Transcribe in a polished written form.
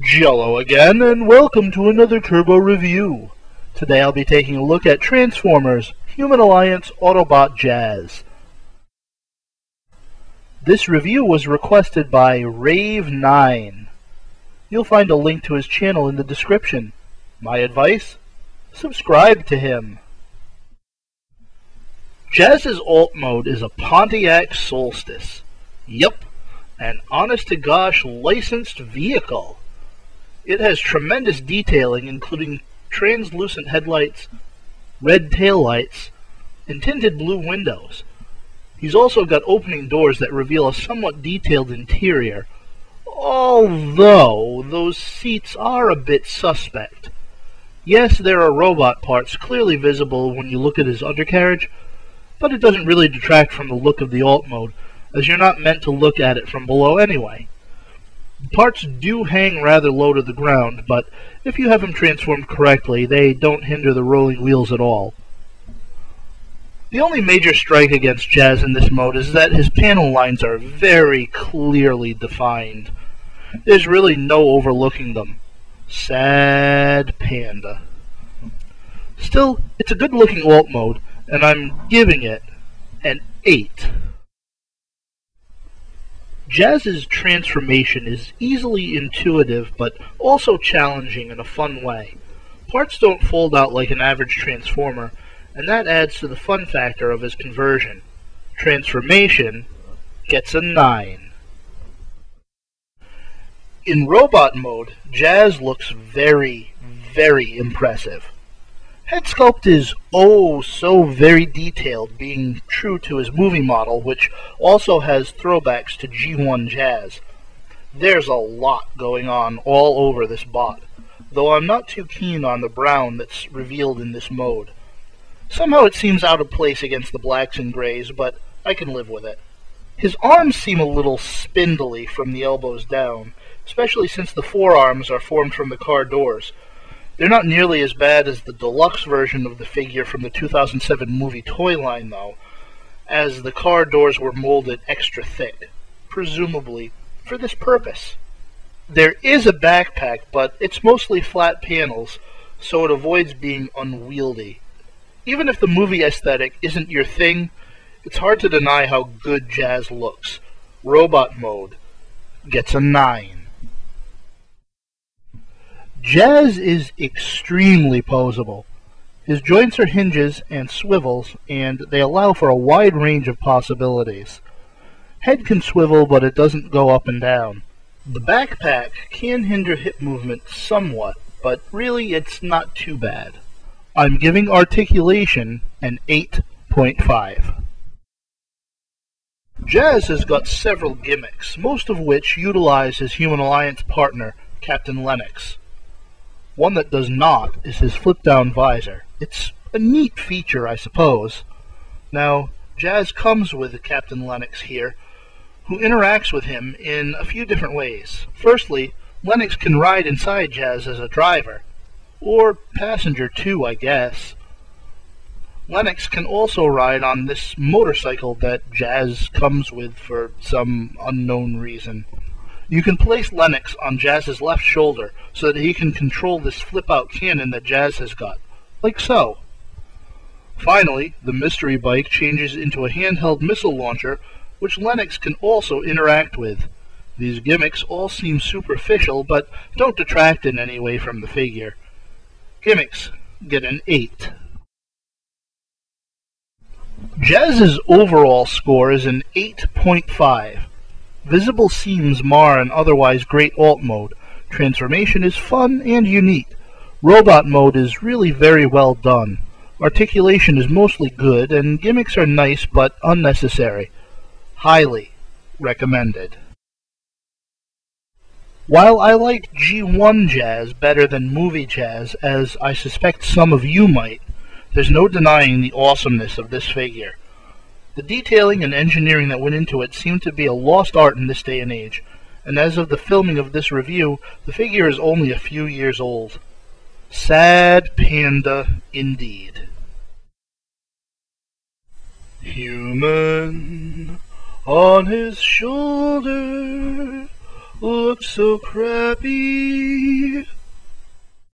Jello again, and welcome to another Turbo review. Today I'll be taking a look at Transformers Human Alliance Autobot Jazz. This review was requested by Rave9. You'll find a link to his channel in the description. My advice? Subscribe to him. Jazz's alt mode is a Pontiac Solstice. Yup, an honest-to-gosh licensed vehicle. It has tremendous detailing, including translucent headlights, red taillights, and tinted blue windows. He's also got opening doors that reveal a somewhat detailed interior, although those seats are a bit suspect. Yes, there are robot parts clearly visible when you look at his undercarriage, but it doesn't really detract from the look of the alt mode, as you're not meant to look at it from below anyway. The parts do hang rather low to the ground, but if you have them transformed correctly, they don't hinder the rolling wheels at all. The only major strike against Jazz in this mode is that his panel lines are very clearly defined. There's really no overlooking them. Sad panda. Still, it's a good-looking alt mode, and I'm giving it an 8. Jazz's transformation is easily intuitive, but also challenging in a fun way. Parts don't fold out like an average Transformer, and that adds to the fun factor of his conversion. Transformation gets a 9. In robot mode, Jazz looks very, very impressive. Head sculpt is oh so very detailed, being true to his movie model, which also has throwbacks to G1 Jazz. There's a lot going on all over this bot, though I'm not too keen on the brown that's revealed in this mode. Somehow it seems out of place against the blacks and grays, but I can live with it. His arms seem a little spindly from the elbows down, especially since the forearms are formed from the car doors. They're not nearly as bad as the deluxe version of the figure from the 2007 movie toy line, though, as the car doors were molded extra thick, presumably for this purpose. There is a backpack, but it's mostly flat panels, so it avoids being unwieldy. Even if the movie aesthetic isn't your thing, it's hard to deny how good Jazz looks. Robot mode gets a 9. Jazz is extremely posable. His joints are hinges and swivels, and they allow for a wide range of possibilities. Head can swivel, but it doesn't go up and down. The backpack can hinder hip movement somewhat, but really it's not too bad. I'm giving Articulation an 8.5. Jazz has got several gimmicks, most of which utilize his Human Alliance partner, Captain Lennox. One that does not is his flip-down visor. It's a neat feature, I suppose. Now, Jazz comes with Captain Lennox here, who interacts with him in a few different ways. Firstly, Lennox can ride inside Jazz as a driver, or passenger too, I guess. Lennox can also ride on this motorcycle that Jazz comes with for some unknown reason. You can place Lennox on Jazz's left shoulder so that he can control this flip-out cannon that Jazz has got, like so. Finally, the mystery bike changes into a handheld missile launcher, which Lennox can also interact with. These gimmicks all seem superficial, but don't detract in any way from the figure. Gimmicks get an 8. Jazz's overall score is an 8.5. Visible seams mar an otherwise great alt mode. Transformation is fun and unique. Robot mode is really very well done. Articulation is mostly good, and gimmicks are nice but unnecessary. Highly recommended. While I like G1 Jazz better than movie Jazz, as I suspect some of you might, there's no denying the awesomeness of this figure. The detailing and engineering that went into it seemed to be a lost art in this day and age, and as of the filming of this review, the figure is only a few years old. Sad panda indeed. Human on his shoulder, looks so crappy.